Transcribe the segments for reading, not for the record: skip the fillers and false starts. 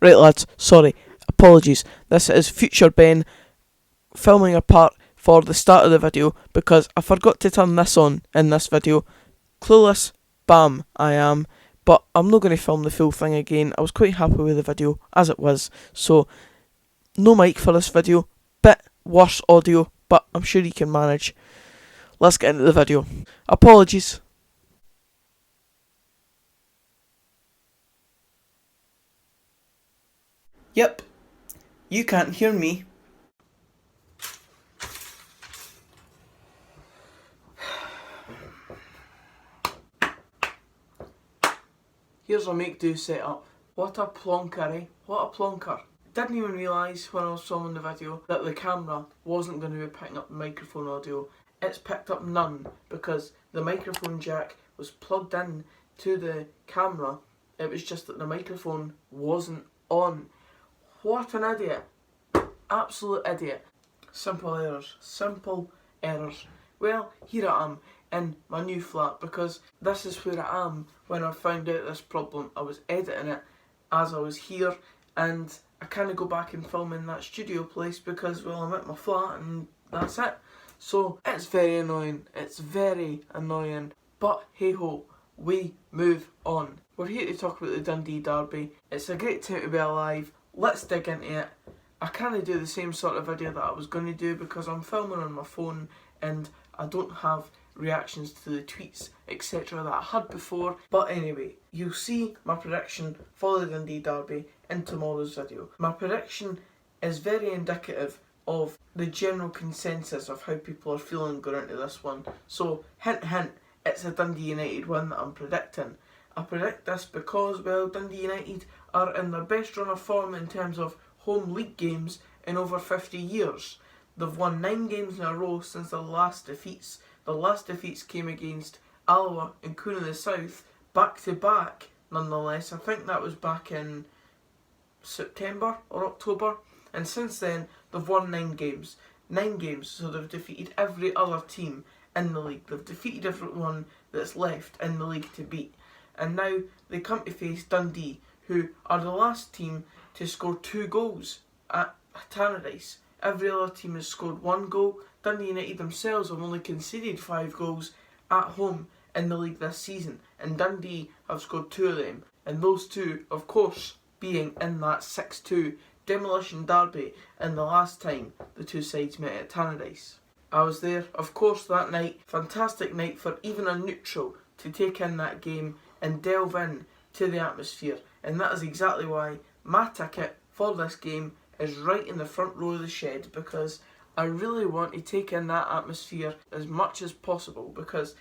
Right lads, sorry, apologies. This is Future Ben filming a part for the start of the video because I forgot to turn this on in this video. Clueless, bam, I am. But I'm not going to film the full thing again. I was quite happy with the video as it was. So, no mic for this video. Bit worse audio, but I'm sure you can manage. Let's get into the video. Apologies. Yep, you can't hear me. Here's a make-do setup. What a plonker, eh? What a plonker. Didn't even realise when I was filming the video that the camera wasn't going to be picking up the microphone audio. It's picked up none because the microphone jack was plugged in to the camera. It was just that the microphone wasn't on. What an idiot. Absolute idiot. Simple errors. Simple errors. Well, here I am in my new flat because this is where I am when I found out this problem. I was editing it as I was here and I can't go back and film in that studio place because, well, I'm at my flat and that's it. So it's very annoying. It's very annoying. But hey ho, we move on. We're here to talk about the Dundee Derby. It's a great time to be alive. Let's dig into it. I can't do the same sort of video that I was going to do because I'm filming on my phone and I don't have reactions to the tweets etc that I had before. But anyway, you'll see my prediction for the Dundee Derby in tomorrow's video. My prediction is very indicative of the general consensus of how people are feeling going into this one. So hint hint, it's a Dundee United win that I'm predicting. I predict this because, well, Dundee United are in their best run of form in terms of home league games in over 50 years. They've won 9 games in a row since their last defeats. The last defeats came against Alloa and Coon in the South, back to back nonetheless. I think that was back in September or October. And since then, they've won 9 games. 9 games, so they've defeated every other team in the league. They've defeated everyone that's left in the league to beat. And now they come to face Dundee, who are the last team to score 2 goals at Tannadice. Every other team has scored 1 goal. Dundee United themselves have only conceded 5 goals at home in the league this season, and Dundee have scored 2 of them, and those 2, of course, being in that 6-2 demolition derby in the last time the 2 sides met at Tannadice. I was there, of course, that night. Fantastic night for even a neutral to take in that game and delve in to the atmosphere, and that is exactly why my ticket for this game is right in the front row of the shed, because I really want to take in that atmosphere as much as possible, because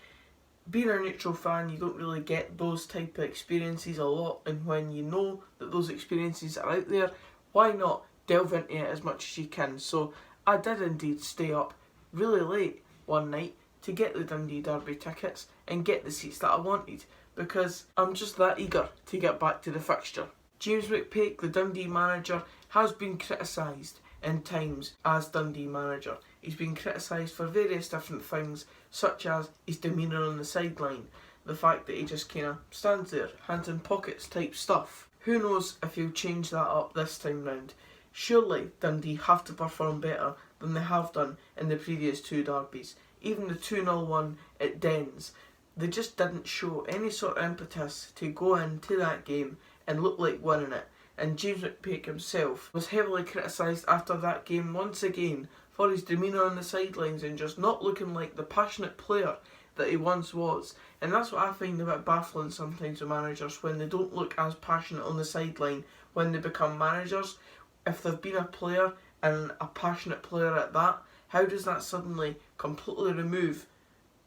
being a neutral fan, you don't really get those type of experiences a lot, and when you know that those experiences are out there, why not delve into it as much as you can? So I did indeed stay up really late one night to get the Dundee Derby tickets and get the seats that I wanted, because I'm just that eager to get back to the fixture. James McPake, the Dundee manager, has been criticised in times as Dundee manager. He's been criticised for various different things, such as his demeanour on the sideline, the fact that he just kind of stands there, hands in pockets type stuff. Who knows if he'll change that up this time round. Surely Dundee have to perform better than they have done in the previous 2 derbies. Even the 2-0 one at Dens, they just didn't show any sort of impetus to go into that game and look like winning it. And James McPake himself was heavily criticised after that game once again for his demeanour on the sidelines and just not looking like the passionate player that he once was. And that's what I find a bit baffling sometimes with managers, when they don't look as passionate on the sideline when they become managers. If they've been a player, and a passionate player at that, how does that suddenly completely remove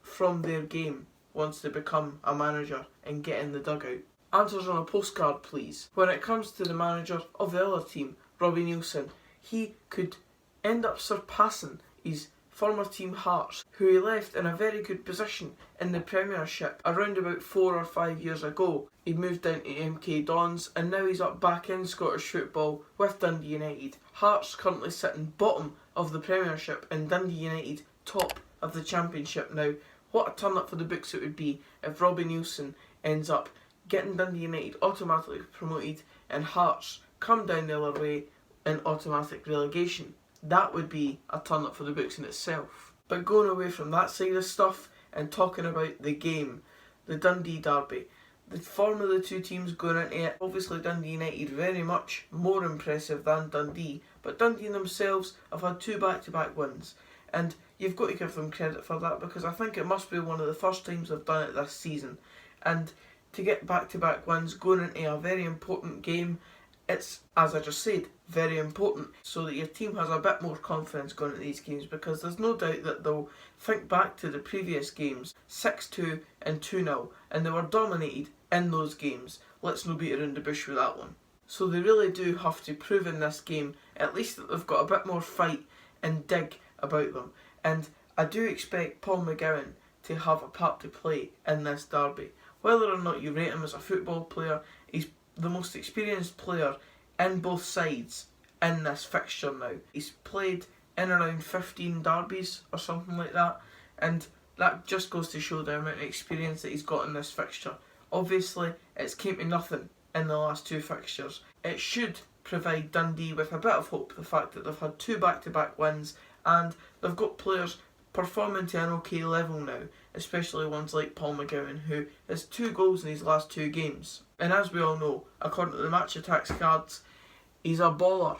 from their game once they become a manager and get in the dugout? Answers on a postcard, please. When it comes to the manager of the other team, Robbie Neilson, he could end up surpassing his former team Hearts, who he left in a very good position in the Premiership around about 4 or 5 years ago. He moved down to MK Dons and now he's up back in Scottish football with Dundee United. Hearts currently sitting bottom of the Premiership and Dundee United top of the Championship now. What a turn up for the books it would be if Robbie Neilson ends up getting Dundee United automatically promoted and Hearts come down the other way in automatic relegation. That would be a turn up for the books in itself. But going away from that side of stuff and talking about the game, the Dundee Derby, the form of the two teams going into it, obviously Dundee United very much more impressive than Dundee, but Dundee themselves have had 2 back-to-back wins, and you've got to give them credit for that, because I think it must be one of the first times they've done it this season. And to get back-to-back wins going into a very important game, it's, as I just said, very important, so that your team has a bit more confidence going into these games, because there's no doubt that they'll think back to the previous games, 6-2 and 2-0, and they were dominated in those games. Let's no beat around the bush with that one. So they really do have to prove in this game, at least that they've got a bit more fight and dig about them. And I do expect Paul McGowan to have a part to play in this derby. Whether or not you rate him as a football player, he's the most experienced player in both sides in this fixture now. He's played in around 15 derbies or something like that, and that just goes to show the amount of experience that he's got in this fixture. Obviously, it's came to nothing in the last 2 fixtures. It should provide Dundee with a bit of hope, the fact that they've had 2 back-to-back wins and they've got players performing to an okay level now, especially ones like Paul McGowan, who has 2 goals in his last 2 games. And as we all know, according to the Match Attacks cards, he's a baller.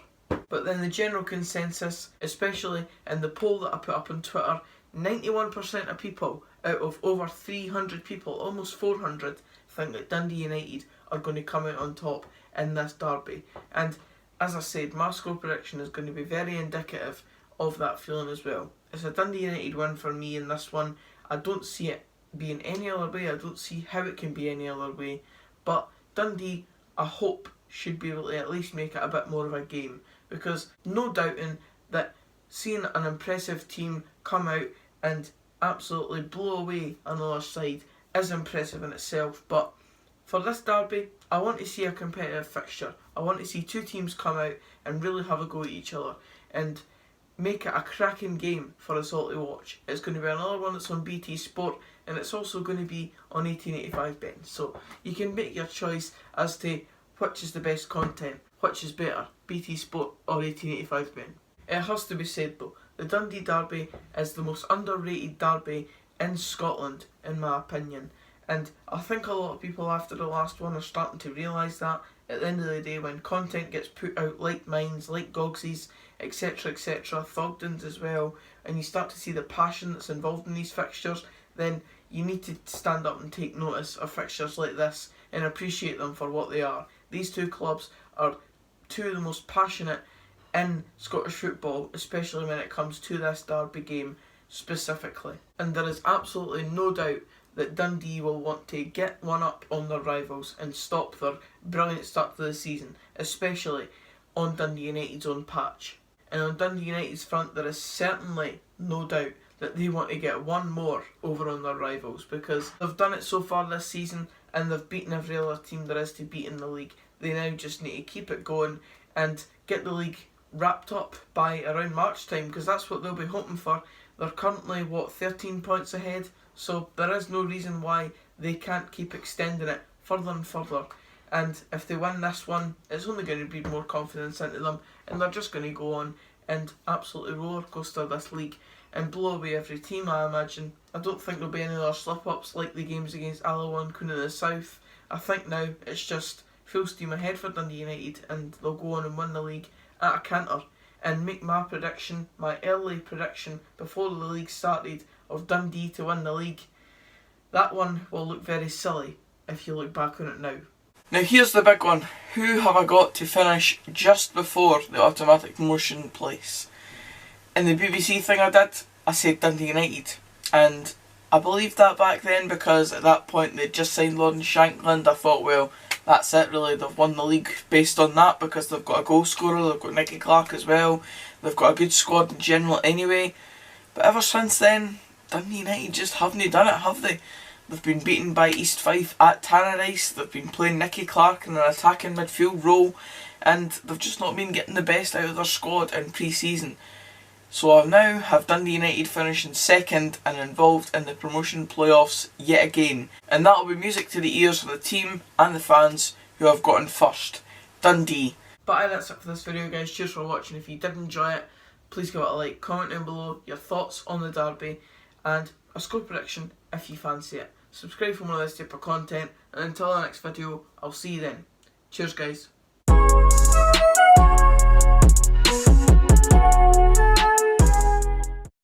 But then the general consensus, especially in the poll that I put up on Twitter, 91% of people out of over 300 people, almost 400, think that Dundee United are going to come out on top in this derby. And as I said, my score prediction is going to be very indicative of that feeling as well. It's a Dundee United win for me in this one. I don't see it being any other way. I don't see how it can be any other way. But Dundee, I hope, should be able to at least make it a bit more of a game. Because no doubting that seeing an impressive team come out and absolutely blow away on the other side is impressive in itself. But for this derby, I want to see a competitive fixture. I want to see 2 teams come out and really have a go at each other and make it a cracking game for us all to watch. It's going to be another one that's on BT Sport, and it's also going to be on 1885 Bet. So you can make your choice as to which is the best content, which is better, BT Sport or 1885 Bet. It has to be said though, the Dundee Derby is the most underrated derby in Scotland, in my opinion. And I think a lot of people after the last one are starting to realise that. At the end of the day, when content gets put out like mine's, like Gogsy's, etc, Thogden's as well, and you start to see the passion that's involved in these fixtures, then you need to stand up and take notice of fixtures like this and appreciate them for what they are. These 2 clubs are 2 of the most passionate in Scottish football, especially when it comes to this derby game specifically. And there is absolutely no doubt that Dundee will want to get one up on their rivals and stop their brilliant start to the season, especially on Dundee United's own patch. And on Dundee United's front, there is certainly no doubt that they want to get one more over on their rivals, because they've done it so far this season and they've beaten every other team there is to beat in the league. They now just need to keep it going and get the league wrapped up by around March time, because that's what they'll be hoping for. They're currently, 13 points ahead, so there is no reason why they can't keep extending it further and further. And if they win this one, it's only going to breed more confidence into them, and they're just going to go on and absolutely roller coaster this league and blow away every team, I imagine. I don't think there'll be any other slip-ups like the games against Alloa and Coon of the South. I think now it's just full steam ahead for Dundee United, and they'll go on and win the league at a canter. And make my prediction, my early prediction before the league started, of Dundee to win the league. That one will look very silly if you look back on it now. Now here's the big one. Who have I got to finish just before the automatic promotion place? In the BBC thing I did, I said Dundee United. And I believed that back then because at that point they'd just signed Lawrence Shankland. I thought, well, that's it really. They've won the league based on that because they've got a goal scorer, they've got Nicky Clark as well. They've got a good squad in general anyway. But ever since then, Dundee United just haven't done it, have they? They've been beaten by East Fife at Tannadice. They've been playing Nicky Clark in an attacking midfield role, and they've just not been getting the best out of their squad in pre-season. So I now have Dundee United finishing second and involved in the promotion playoffs yet again. And that'll be music to the ears of the team and the fans who have gotten first. Dundee. But aye, that's it for this video, guys. Cheers for watching. If you did enjoy it, please give it a like, comment down below your thoughts on the derby, and a score prediction if you fancy it. Subscribe for more of this type of content, and until the next video, I'll see you then. Cheers, guys.